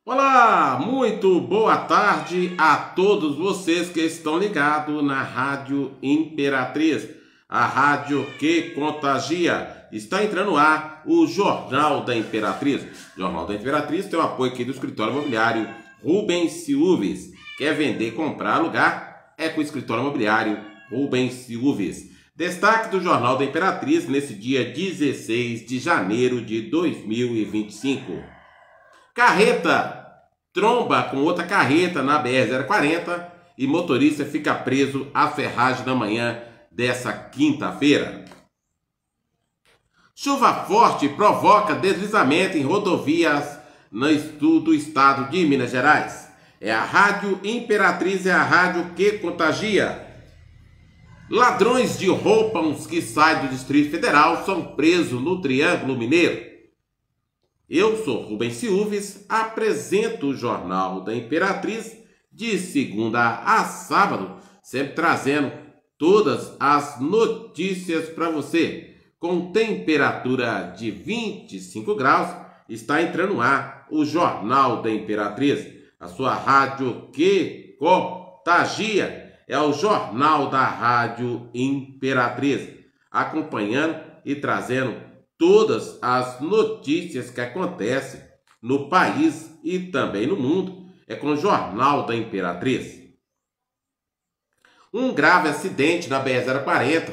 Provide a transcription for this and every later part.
Olá, muito boa tarde a todos vocês que estão ligados na Rádio Imperatriz, a rádio que contagia. Está entrando no ar o Jornal da Imperatriz. O Jornal da Imperatriz tem o apoio aqui do escritório imobiliário Rubens Silves. Quer vender, comprar, alugar? É com o escritório imobiliário Rubens Silves. Destaque do Jornal da Imperatriz nesse dia 16 de janeiro de 2025. Carreta tromba com outra carreta na BR-040 e motorista fica preso à ferragem na manhã dessa quinta-feira. Chuva forte provoca deslizamento em rodovias do estado de Minas Gerais. É a Rádio Imperatriz, é a rádio que contagia. Ladrões de roupas que saem do Distrito Federal são presos no Triângulo Mineiro. Eu sou Rubens Silves, apresento o Jornal da Imperatriz de segunda a sábado, sempre trazendo todas as notícias para você. Com temperatura de 25 graus, está entrando no ar o Jornal da Imperatriz, a sua rádio que contagia. É o Jornal da Rádio Imperatriz, acompanhando e trazendo todas as notícias que acontecem no país e também no mundo. É com o Jornal da Imperatriz. Um grave acidente na BR-040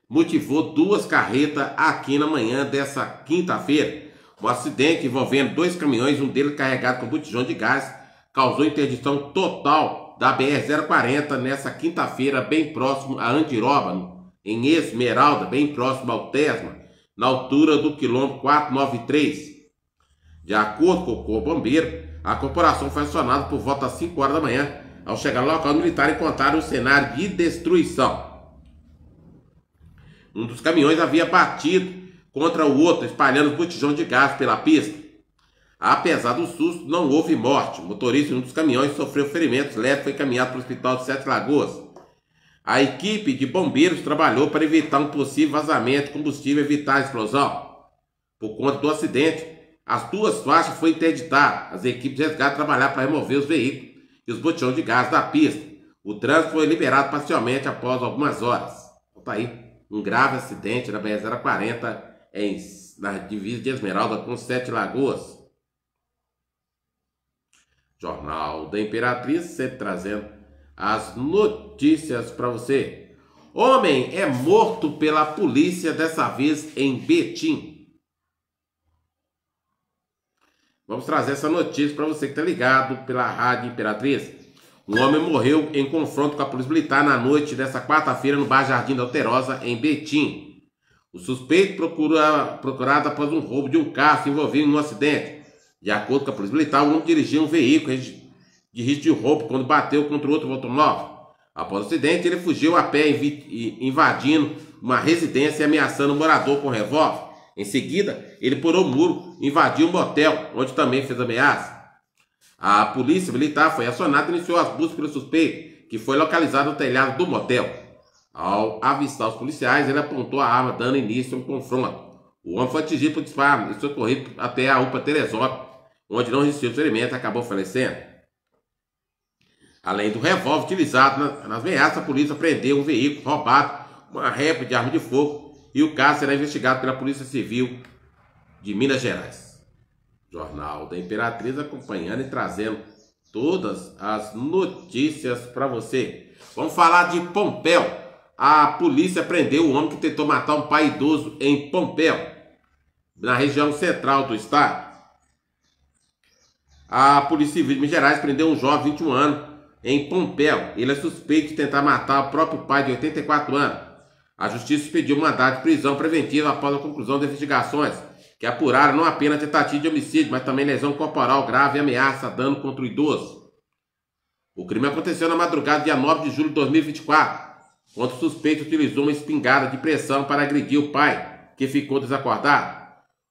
motivou duas carretas aqui na manhã dessa quinta-feira. Um acidente envolvendo dois caminhões, um deles carregado com botijão de gás, causou interdição total da BR-040 nessa quinta-feira, bem próximo a Andiróbano, em Esmeralda, bem próximo ao Tesma, na altura do quilômetro 493. De acordo com o Corpo Bombeiro, a corporação foi acionada por volta das 5 horas da manhã. Ao chegar no local, militar encontraram um cenário de destruição. Um dos caminhões havia batido contra o outro, espalhando botijão de gás pela pista. Apesar do susto, não houve morte. O motorista de um dos caminhões sofreu ferimentos leves e foi encaminhado para o hospital de Sete Lagoas. A equipe de bombeiros trabalhou para evitar um possível vazamento de combustível e evitar a explosão. Por conta do acidente, as duas faixas foram interditadas. As equipes de resgate trabalharam para remover os veículos e os botijões de gás da pista. O trânsito foi liberado parcialmente após algumas horas. Está aí um grave acidente na BR-040 na divisa de Esmeralda com Sete Lagoas. Jornal da Imperatriz, sempre trazendo as notícias para você. Homem é morto pela polícia, dessa vez em Betim. Vamos trazer essa notícia para você que está ligado pela Rádio Imperatriz. Um homem morreu em confronto com a polícia militar na noite dessa quarta-feira no bairro Jardim da Alterosa, em Betim. O suspeito procurado após um roubo de um carro se envolveu em um acidente. De acordo com a polícia militar, o homem dirigia um veículo de risco de roubo quando bateu contra outro automóvel. Após o acidente, ele fugiu a pé, invadindo uma residência e ameaçando o morador com revólver. Em seguida, ele pulou o muro, invadiu um motel, onde também fez ameaça. A polícia militar foi acionada e iniciou as buscas pelo suspeito, que foi localizado no telhado do motel. Ao avistar os policiais, ele apontou a arma, dando início a um confronto. O homem foi atingido por disparo e socorrido até a UPA Teresópolis, onde não resistiu ferimento e acabou falecendo. Além do revólver utilizado nas ameaças, a polícia prendeu um veículo roubado, uma réplica de arma de fogo, e o caso será investigado pela Polícia Civil de Minas Gerais. Jornal da Imperatriz acompanhando e trazendo todas as notícias para você. Vamos falar de Pompéu. A polícia prendeu o homem que tentou matar um pai idoso em Pompéu, na região central do estado. A Polícia Civil de Minas Gerais prendeu um jovem de 21 anos em Pompéu. Ele é suspeito de tentar matar o próprio pai de 84 anos. A Justiça pediu mandado de prisão preventiva após a conclusão das investigações, que apuraram não apenas tentativa de homicídio, mas também lesão corporal grave e ameaça a dano contra o idoso. O crime aconteceu na madrugada do dia 9 de julho de 2024, quando o suspeito utilizou uma espingarda de pressão para agredir o pai, que ficou desacordado.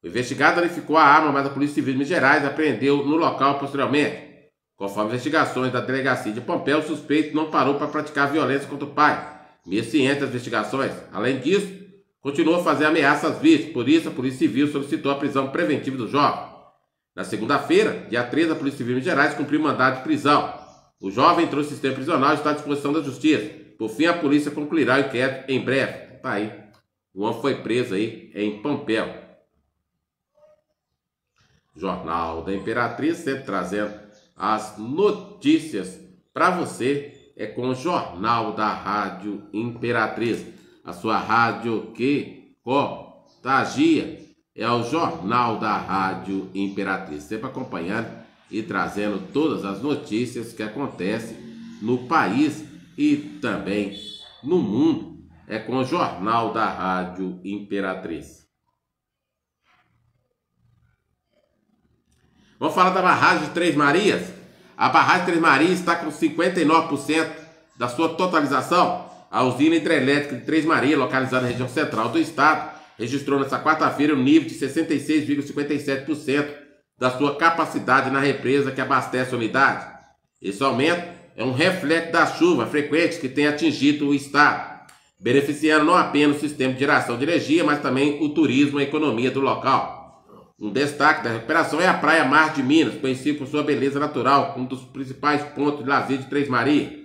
O investigado verificou a arma, mas a Polícia Civil de Minas Gerais apreendeu no local posteriormente. Conforme investigações da delegacia de Pompéu, o suspeito não parou para praticar violência contra o pai, mesmo ciente das investigações. Além disso, continuou a fazer ameaças às vítimas. Por isso, a Polícia Civil solicitou a prisão preventiva do jovem. Na segunda-feira, dia 13, a Polícia Civil de Minas Gerais cumpriu mandado de prisão. O jovem entrou no sistema prisional e está à disposição da Justiça. Por fim, a polícia concluirá o inquérito em breve. Tá aí. O homem foi preso aí em Pompéu. Jornal da Imperatriz, sempre trazendo as notícias para você. É com o Jornal da Rádio Imperatriz. A sua rádio que contagia. É o Jornal da Rádio Imperatriz. Sempre acompanhando e trazendo todas as notícias que acontecem no país e também no mundo. É com o Jornal da Rádio Imperatriz. Vamos falar da barragem de Três Marias. A barragem de Três Marias está com 59% da sua totalização. A usina hidrelétrica de Três Marias, localizada na região central do estado, registrou nesta quarta-feira um nível de 66,57% da sua capacidade na represa que abastece a unidade. Esse aumento é um reflexo das chuvas frequentes que tem atingido o estado, beneficiando não apenas o sistema de geração de energia, mas também o turismo e a economia do local. Um destaque da recuperação é a Praia Mar de Minas, conhecida por sua beleza natural, um dos principais pontos de lazer de Três Marias.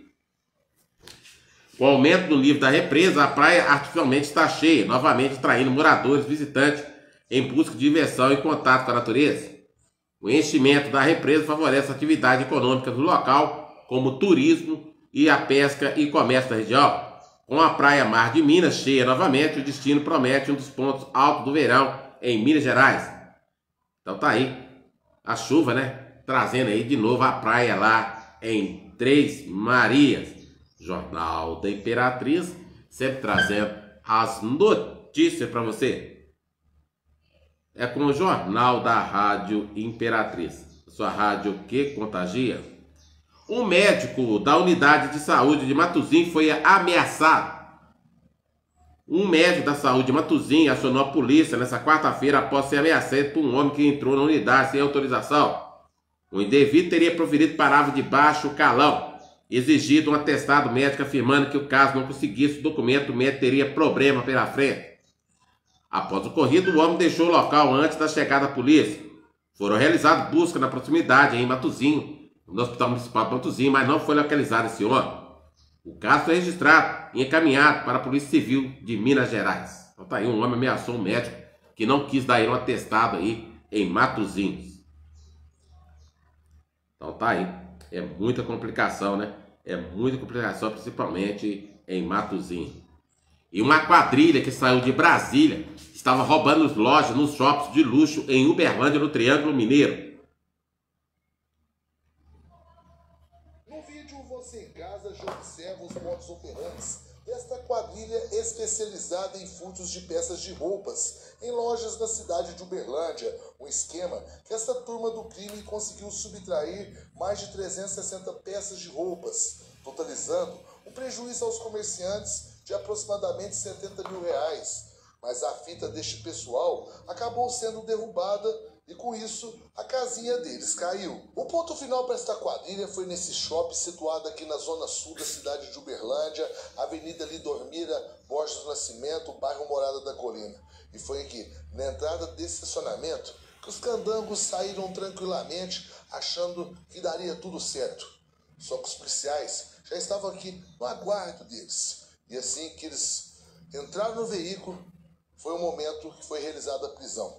Com o aumento do nível da represa, a praia artificialmente está cheia, novamente atraindo moradores visitantes em busca de diversão e contato com a natureza. O enchimento da represa favorece a atividade econômica do local, como o turismo e a pesca e comércio da região. Com a Praia Mar de Minas cheia novamente, o destino promete um dos pontos altos do verão em Minas Gerais. Então tá aí a chuva, né? Trazendo aí de novo a praia lá em Três Marias. Jornal da Imperatriz, sempre trazendo as notícias para você. É com o Jornal da Rádio Imperatriz, sua rádio que contagia. Um médico da unidade de saúde de Matozinhos foi ameaçado. Um médico da saúde de Matozinhos acionou a polícia nesta quarta-feira após ser ameaçado por um homem que entrou na unidade sem autorização. O indivíduo teria proferido palavras de baixo calão, exigido um atestado médico afirmando que o caso não conseguisse o documento, o médico teria problema pela frente. Após o ocorrido, o homem deixou o local antes da chegada da polícia. Foram realizadas buscas na proximidade, em Matozinhos, no Hospital Municipal de Matozinhos, mas não foi localizado esse homem. O caso foi registrado e encaminhado para a Polícia Civil de Minas Gerais. Então tá aí, um homem ameaçou um médico que não quis dar ele um atestado aí em Matozinhos. Então tá aí. É muita complicação, né? É muita complicação, principalmente em Matozinhos. E uma quadrilha que saiu de Brasília estava roubando lojas nos shoppings de luxo em Uberlândia, no Triângulo Mineiro. No vídeo você em casa já observa os modus operandi desta quadrilha especializada em furtos de peças de roupas em lojas da cidade de Uberlândia. Um esquema que essa turma do crime conseguiu subtrair mais de 360 peças de roupas, totalizando um prejuízo aos comerciantes de aproximadamente R$70 mil. Mas a fita deste pessoal acabou sendo derrubada e com isso a casinha deles caiu. O ponto final para esta quadrilha foi nesse shopping situado aqui na zona sul da cidade de Uberlândia, Avenida Lidomira Borges do Nascimento, bairro Morada da Colina. E foi aqui, na entrada desse estacionamento, que os candangos saíram tranquilamente, achando que daria tudo certo. Só que os policiais já estavam aqui no aguardo deles. E assim que eles entraram no veículo, foi o momento que foi realizada a prisão.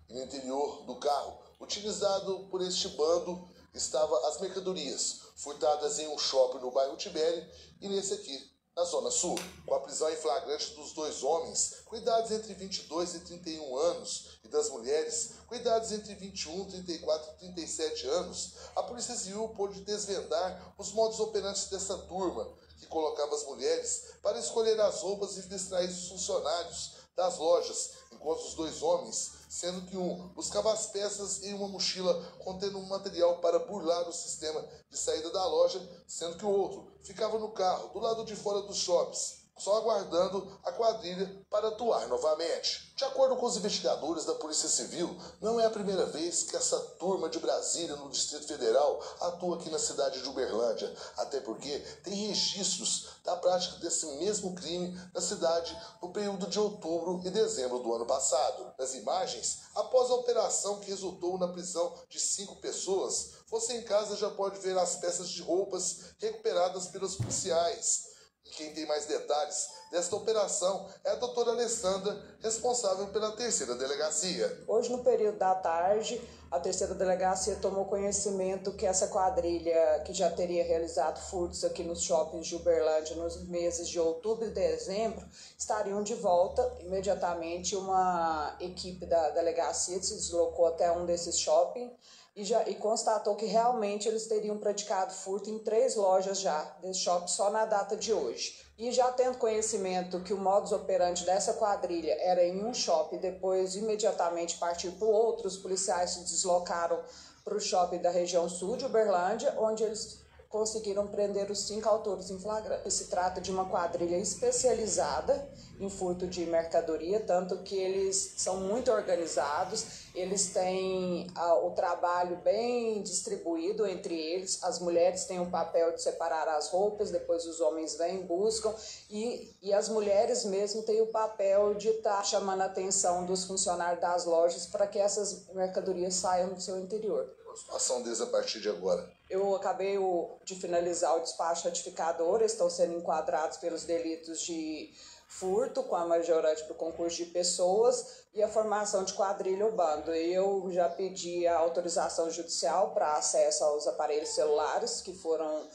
E no interior do carro, utilizado por este bando, estavam as mercadorias, furtadas em um shopping no bairro Tibério e nesse aqui, na Zona Sul, com a prisão em flagrante dos dois homens, com idades entre 22 e 31 anos, e das mulheres, com idades entre 21, 34 e 37 anos, a Polícia Civil pôde desvendar os modus operandi dessa turma, que colocava as mulheres para escolher as roupas e distrair os funcionários das lojas, enquanto os dois homens, sendo que um buscava as peças em uma mochila contendo um material para burlar o sistema de saída da loja, sendo que o outro ficava no carro, do lado de fora dos shoppings, só aguardando a quadrilha para atuar novamente. De acordo com os investigadores da Polícia Civil, não é a primeira vez que essa turma de Brasília, no Distrito Federal, atua aqui na cidade de Uberlândia, até porque tem registros da prática desse mesmo crime na cidade no período de outubro e dezembro do ano passado. Nas imagens, após a operação que resultou na prisão de 5 pessoas, você em casa já pode ver as peças de roupas recuperadas pelos policiais. E quem tem mais detalhes desta operação é a doutora Alessandra, responsável pela 3ª Delegacia. Hoje, no período da tarde, a 3ª Delegacia tomou conhecimento que essa quadrilha, que já teria realizado furtos aqui nos shoppings de Uberlândia nos meses de outubro e dezembro, estariam de volta. Imediatamente, uma equipe da delegacia se deslocou até um desses shoppings e constatou que realmente eles teriam praticado furto em 3 lojas já desse shopping só na data de hoje. E já tendo conhecimento que o modus operandi dessa quadrilha era em um shopping, depois imediatamente partir para o outro, os policiais se deslocaram para o shopping da região sul de Uberlândia, onde eles conseguiram prender os 5 autores em flagrante. Se trata de uma quadrilha especializada em furto de mercadoria, tanto que eles são muito organizados, eles têm o trabalho bem distribuído entre eles, as mulheres têm o papel de separar as roupas, depois os homens vêm, buscam, e as mulheres mesmo têm o papel de estar chamando a atenção dos funcionários das lojas para que essas mercadorias saiam do seu interior. A situação deles a partir de agora? Eu acabei de finalizar o despacho ratificador, eles estão sendo enquadrados pelos delitos de furto com a majorante para o concurso de pessoas e a formação de quadrilha ou bando. Eu já pedi a autorização judicial para acesso aos aparelhos celulares que foram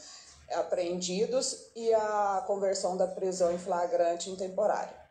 apreendidos e a conversão da prisão em flagrante em temporário.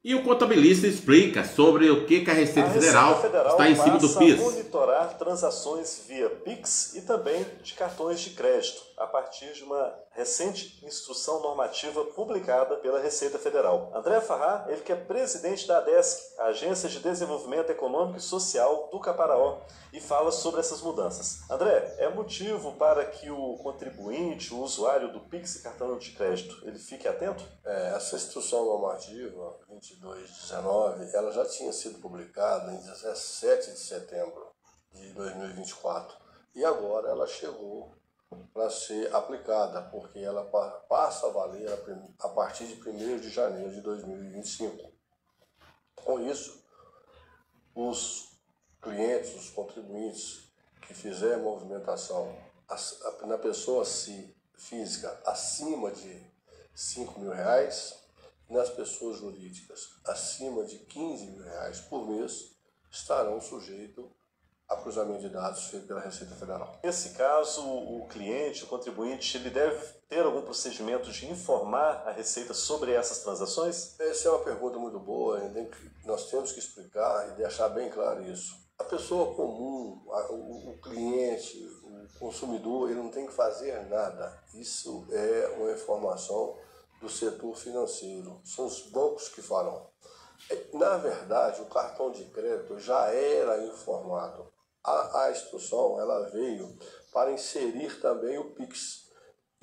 E o contabilista explica sobre o que a Receita Federal está em cima do PIS. Monitorar transações via Pix e também de cartões de crédito, a partir de uma recente instrução normativa publicada pela Receita Federal. André Farrá, ele que é presidente da ADESC, Agência de Desenvolvimento Econômico e Social do Caparaó, e fala sobre essas mudanças. André, é motivo para que o contribuinte, o usuário do Pix e cartão de crédito, ele fique atento? Essa instrução normativa 2219, ela já tinha sido publicada em 17 de setembro de 2024 e agora ela chegou para ser aplicada, porque ela passa a valer a partir de 1º de janeiro de 2025. Com isso, os clientes, os contribuintes que fizerem movimentação na pessoa física acima de R$5.000, nas pessoas jurídicas acima de R$15.000 por mês, estarão sujeitos a cruzamento de dados feito pela Receita Federal. Nesse caso, o cliente, o contribuinte, ele deve ter algum procedimento de informar a Receita sobre essas transações? Essa é uma pergunta muito boa, nós temos que explicar e deixar bem claro isso. A pessoa comum, o cliente, o consumidor, ele não tem que fazer nada. Isso é uma informação do setor financeiro, são os bancos que farão. Na verdade, o cartão de crédito já era informado. A instrução ela veio para inserir também o Pix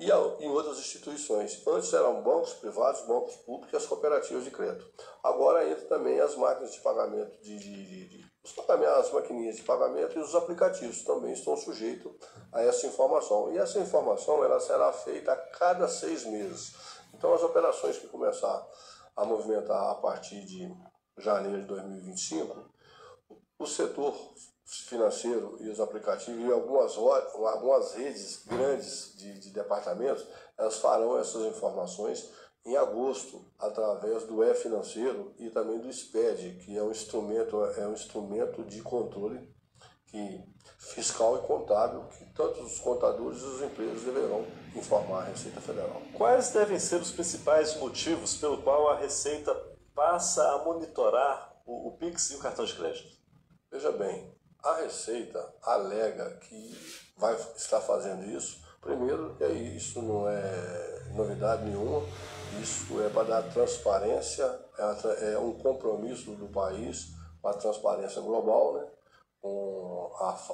e em outras instituições. Antes eram bancos privados, bancos públicos e as cooperativas de crédito. Agora entra também as máquinas de pagamento, as maquininhas de pagamento e os aplicativos também estão sujeitos a essa informação. E essa informação ela será feita a cada 6 meses. Então as operações que começar a movimentar a partir de janeiro de 2025, o setor financeiro e os aplicativos e algumas redes grandes de departamentos, elas farão essas informações em agosto, através do E-Financeiro e também do SPED, que é um instrumento de controle fiscal e contábil, que tanto os contadores e as empresas deverão informar a Receita Federal. Quais devem ser os principais motivos pelo qual a Receita passa a monitorar o Pix e o cartão de crédito? Veja bem, a Receita alega que vai estar fazendo isso. Primeiro, que isso não é novidade nenhuma, isso é para dar transparência, é um compromisso do país com a transparência global, né, com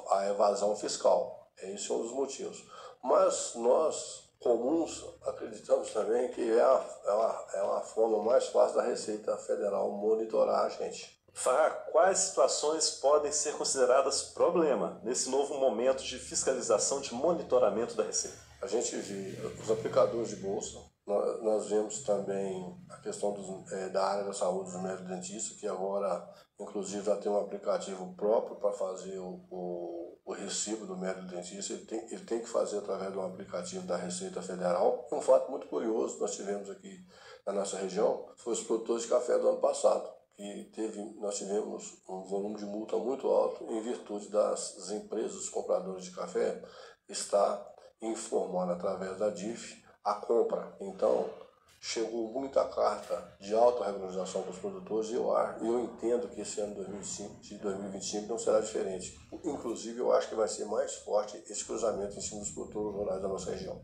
a evasão fiscal. Esse é um dos motivos. Mas nós comuns, acreditamos também que é uma forma mais fácil da Receita Federal monitorar a gente. Farrah, quais situações podem ser consideradas problema nesse novo momento de fiscalização, de monitoramento da Receita? A gente vê os aplicadores de bolsa, nós vemos também a questão da área da saúde dos médicos dentistas, que agora, inclusive, já tem um aplicativo próprio para fazer o recibo do médico dentista. Ele tem que fazer através de um aplicativo da Receita Federal. Um fato muito curioso, nós tivemos aqui na nossa região, foi os produtores de café do ano passado. Nós tivemos um volume de multa muito alto em virtude das empresas, os compradores de café, estar informando através da DIF a compra. Então, chegou muita carta de autorregularização para os produtores e eu entendo que esse ano de 2025 não será diferente. Inclusive, eu acho que vai ser mais forte esse cruzamento em cima dos produtores rurais da nossa região.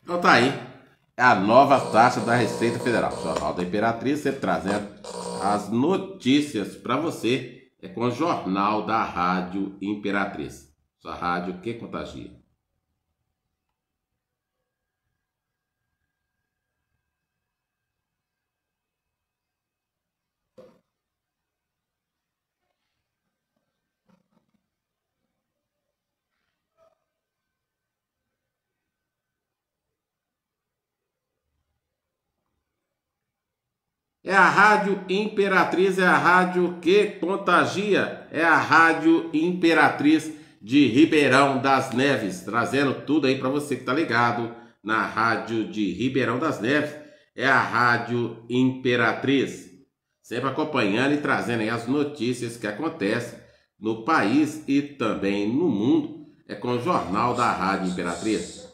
Então tá aí, é a nova taxa da Receita Federal. Jornal da Imperatriz, sempre trazendo as notícias para você. É com o Jornal da Rádio Imperatriz. Sua rádio que contagia. É a Rádio Imperatriz, é a rádio que contagia, é a Rádio Imperatriz de Ribeirão das Neves, trazendo tudo aí para você que tá ligado na Rádio de Ribeirão das Neves, é a Rádio Imperatriz, sempre acompanhando e trazendo aí as notícias que acontecem no país e também no mundo, é com o Jornal da Rádio Imperatriz.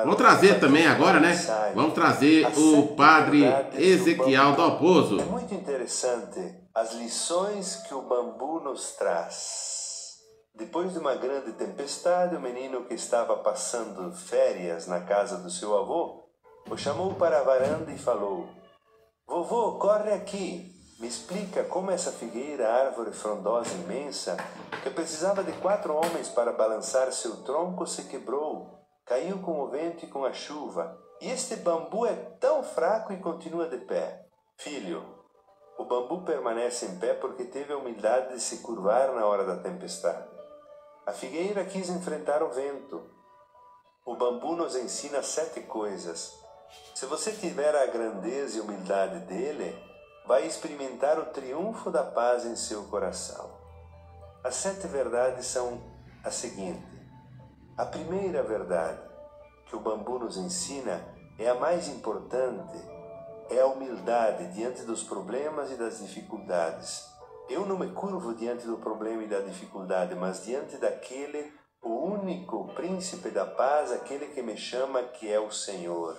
Vamos trazer também agora, né? Vamos trazer o padre Ezequiel Dalpozo. É muito interessante as lições que o bambu nos traz. Depois de uma grande tempestade, o menino que estava passando férias na casa do seu avô o chamou para a varanda e falou: "Vovô, corre aqui. Me explica como essa figueira, árvore frondosa imensa, que precisava de 4 homens para balançar seu tronco, se quebrou. Caiu com o vento e com a chuva. E este bambu é tão fraco e continua de pé." "Filho, o bambu permanece em pé porque teve a humildade de se curvar na hora da tempestade. A figueira quis enfrentar o vento. O bambu nos ensina 7 coisas. Se você tiver a grandeza e humildade dele, vai experimentar o triunfo da paz em seu coração. As 7 verdades são as seguintes. A primeira verdade que o bambu nos ensina é a mais importante, é a humildade diante dos problemas e das dificuldades. Eu não me curvo diante do problema e da dificuldade, mas diante daquele, o único príncipe da paz, aquele que me chama, que é o Senhor.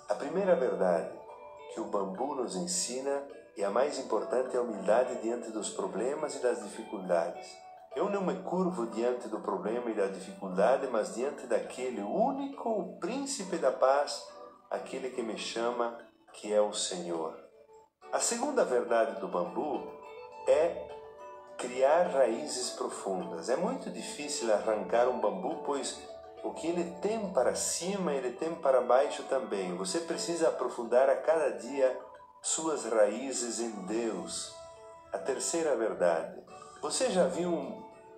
A primeira verdade que o bambu nos ensina e a mais importante é a humildade diante dos problemas e das dificuldades. Eu não me curvo diante do problema e da dificuldade, mas diante daquele único, o príncipe da paz, aquele que me chama, que é o Senhor. A segunda verdade do bambu é criar raízes profundas. É muito difícil arrancar um bambu, pois o que ele tem para cima, ele tem para baixo também. Você precisa aprofundar a cada dia suas raízes em Deus. A terceira verdade. Você já viu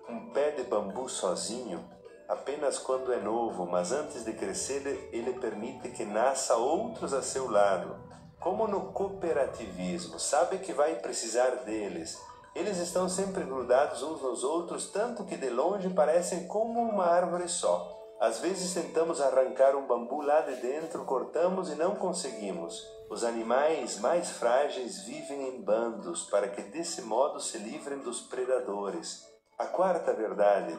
um pé de bambu sozinho? Apenas quando é novo, mas antes de crescer ele permite que nasça outros a seu lado. Como no cooperativismo, sabe que vai precisar deles. Eles estão sempre grudados uns nos outros, tanto que de longe parecem como uma árvore só. Às vezes tentamos arrancar um bambu lá de dentro, cortamos e não conseguimos. Os animais mais frágeis vivem em bandos, para que desse modo se livrem dos predadores. A quarta verdade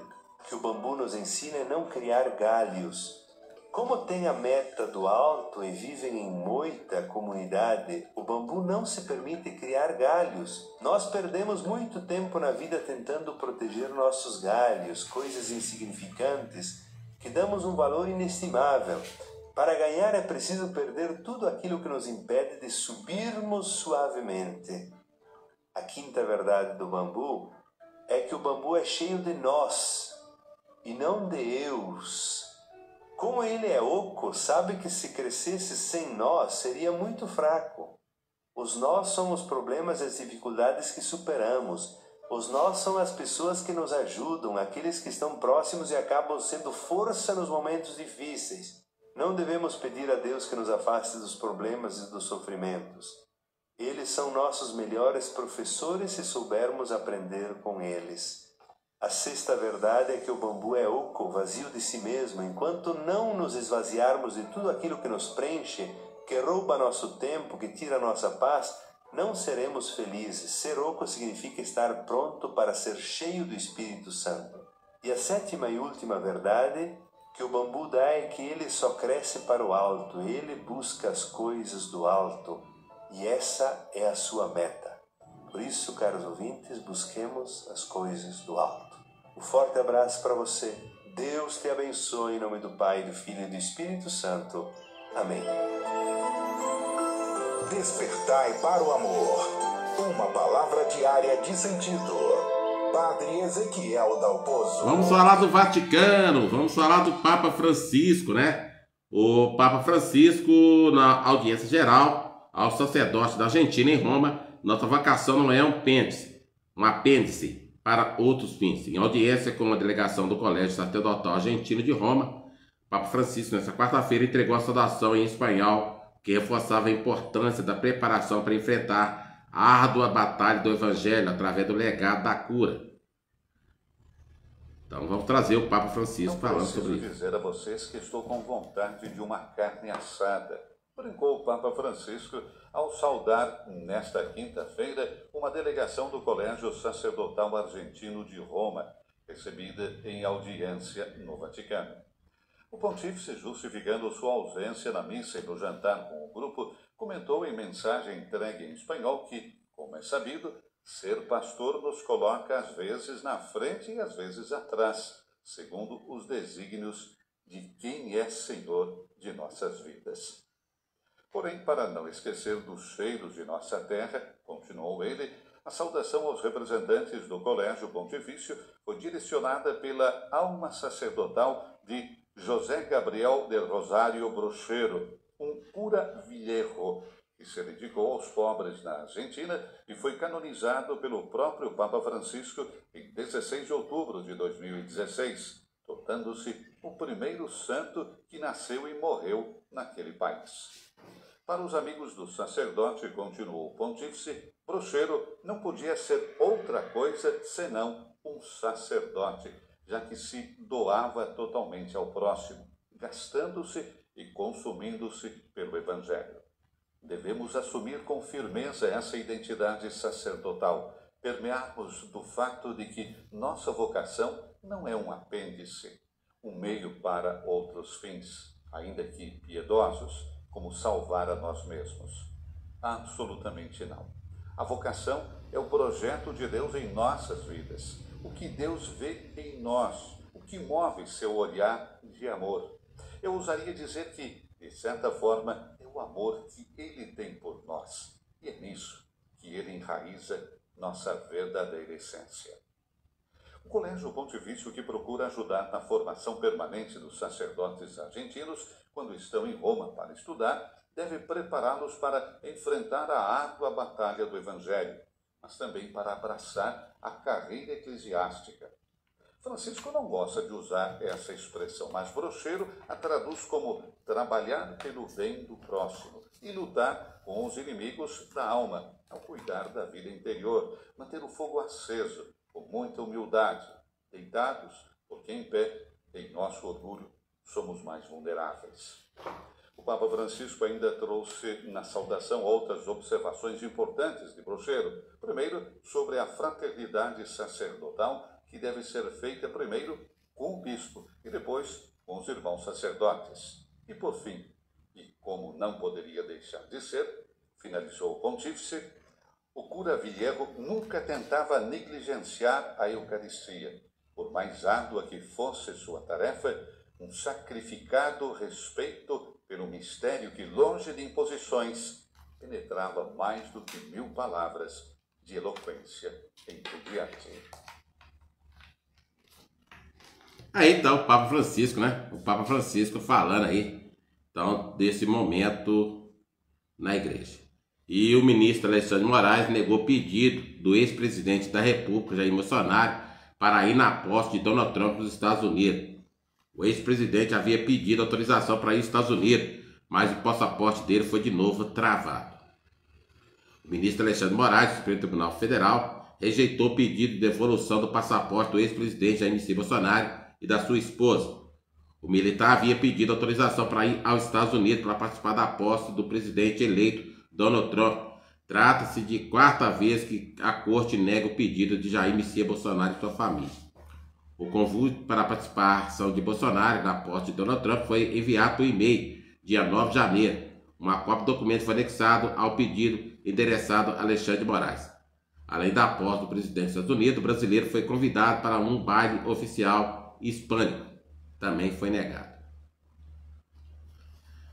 que o bambu nos ensina é não criar galhos. Como tem a meta do alto e vivem em moita comunidade, o bambu não se permite criar galhos. Nós perdemos muito tempo na vida tentando proteger nossos galhos, coisas insignificantes, que damos um valor inestimável. Para ganhar é preciso perder tudo aquilo que nos impede de subirmos suavemente. A quinta verdade do bambu é que o bambu é cheio de nós e não de eus. Como ele é oco, sabe que se crescesse sem nós seria muito fraco. Os nós são os problemas e as dificuldades que superamos. Os nós são as pessoas que nos ajudam, aqueles que estão próximos e acabam sendo força nos momentos difíceis. Não devemos pedir a Deus que nos afaste dos problemas e dos sofrimentos. Eles são nossos melhores professores se soubermos aprender com eles. A sexta verdade é que o bambu é oco, vazio de si mesmo. Enquanto não nos esvaziarmos de tudo aquilo que nos preenche, que rouba nosso tempo, que tira nossa paz, não seremos felizes. Ser oco significa estar pronto para ser cheio do Espírito Santo. E a sétima e última verdade que o bambu dá é que ele só cresce para o alto. Ele busca as coisas do alto. E essa é a sua meta. Por isso, caros ouvintes, busquemos as coisas do alto. Um forte abraço para você. Deus te abençoe em nome do Pai, do Filho e do Espírito Santo. Amém. Despertai para o amor. Uma palavra diária de sentido. Padre Ezequiel Dalpozo. Vamos falar do Vaticano, vamos falar do Papa Francisco, né? O Papa Francisco, na audiência geral, ao sacerdote da Argentina em Roma, nossa vocação não é um apêndice para outros fins. Em audiência com a delegação do Colégio Sacerdotal Argentino de Roma, Papa Francisco, nessa quarta-feira, entregou a saudação em espanhol, que reforçava a importância da preparação para enfrentar a árdua batalha do Evangelho através do legado da cura. Então vamos trazer o Papa Francisco falando sobre isso. Não preciso dizer a vocês que estou com vontade de uma carne assada, brincou o Papa Francisco ao saudar, nesta quinta-feira, uma delegação do Colégio Sacerdotal Argentino de Roma, recebida em audiência no Vaticano. O pontífice, justificando sua ausência na missa e no jantar com o grupo, comentou em mensagem entregue em espanhol que, como é sabido, ser pastor nos coloca às vezes na frente e às vezes atrás, segundo os desígnios de quem é Senhor de nossas vidas. Porém, para não esquecer dos cheiros de nossa terra, continuou ele, a saudação aos representantes do Colégio Pontifício foi direcionada pela alma sacerdotal de José Gabriel del Rosario Brochero, um cura viejo, que se dedicou aos pobres na Argentina e foi canonizado pelo próprio Papa Francisco em 16 de outubro de 2016, tornando-se o primeiro santo que nasceu e morreu naquele país. Para os amigos do sacerdote, continuou o pontífice, Brochero não podia ser outra coisa senão um sacerdote, já que se doava totalmente ao próximo, gastando-se e consumindo-se pelo Evangelho. Devemos assumir com firmeza essa identidade sacerdotal, permearmos do fato de que nossa vocação não é um apêndice, um meio para outros fins, ainda que piedosos, como salvar a nós mesmos. Absolutamente não. A vocação é o projeto de Deus em nossas vidas, o que Deus vê em nós, o que move seu olhar de amor. Eu ousaria dizer que, de certa forma, é o amor que Ele tem por nós, e é nisso que Ele enraiza nossa verdadeira essência. O Colégio Pontifício, que procura ajudar na formação permanente dos sacerdotes argentinos quando estão em Roma para estudar, deve prepará-los para enfrentar a árdua batalha do Evangelho, mas também para abraçar a carreira eclesiástica. Francisco não gosta de usar essa expressão, mas Brochero a traduz como trabalhar pelo bem do próximo e lutar com os inimigos da alma, ao cuidar da vida interior, manter o fogo aceso, com muita humildade, deitados, porque em pé, em nosso orgulho, somos mais vulneráveis. O Papa Francisco ainda trouxe na saudação outras observações importantes de Brochero. Primeiro, sobre a fraternidade sacerdotal, que deve ser feita primeiro com o bispo e depois com os irmãos sacerdotes. E por fim, e como não poderia deixar de ser, finalizou o pontífice, o cura viejo nunca tentava negligenciar a Eucaristia. Por mais árdua que fosse sua tarefa, um sacrificado respeito pelo mistério que, longe de imposições, penetrava mais do que 1000 palavras de eloquência entediante. Aí tá o Papa Francisco, né? O Papa Francisco falando aí, então, desse momento na igreja. E o ministro Alexandre de Moraes negou pedido do ex-presidente da República, Jair Bolsonaro, para ir na posse de Donald Trump nos Estados Unidos. O ex-presidente havia pedido autorização para ir aos Estados Unidos, mas o passaporte dele foi de novo travado. O ministro Alexandre de Moraes, do Supremo Tribunal Federal, rejeitou o pedido de devolução do passaporte do ex-presidente Jair Bolsonaro e da sua esposa. O militar havia pedido autorização para ir aos Estados Unidos para participar da posse do presidente eleito Donald Trump. Trata-se de quarta vez que a corte nega o pedido de Jair Messias Bolsonaro e sua família. O convite para a participação de Bolsonaro na posse de Donald Trump foi enviado por e-mail, dia 9 de janeiro. Uma cópia do documento foi anexado ao pedido endereçado a Alexandre de Moraes. Além da posse do presidente dos Estados Unidos, o brasileiro foi convidado para um baile oficial hispânico. Também foi negado.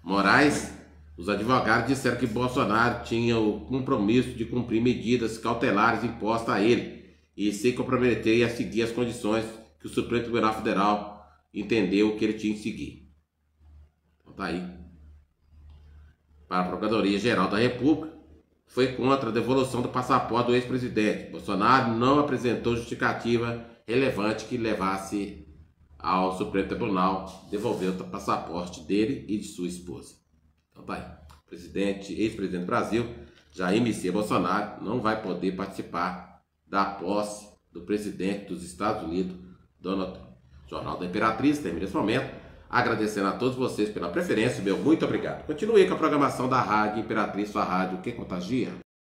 Moraes, os advogados disseram que Bolsonaro tinha o compromisso de cumprir medidas cautelares impostas a ele e se comprometer a seguir as condições que o Supremo Tribunal Federal entendeu que ele tinha que seguir. Então tá aí. Para a Procuradoria-Geral da República, foi contra a devolução do passaporte do ex-presidente. Bolsonaro não apresentou justificativa relevante que levasse ao Supremo Tribunal devolver o passaporte dele e de sua esposa. Então tá aí. Ex-presidente do Brasil, Jair Messias Bolsonaro, não vai poder participar da posse do presidente dos Estados Unidos, Donald Trump. Jornal da Imperatriz termina esse momento. Agradecendo a todos vocês pela preferência, meu muito obrigado. Continue com a programação da Rádio Imperatriz, sua rádio que contagia.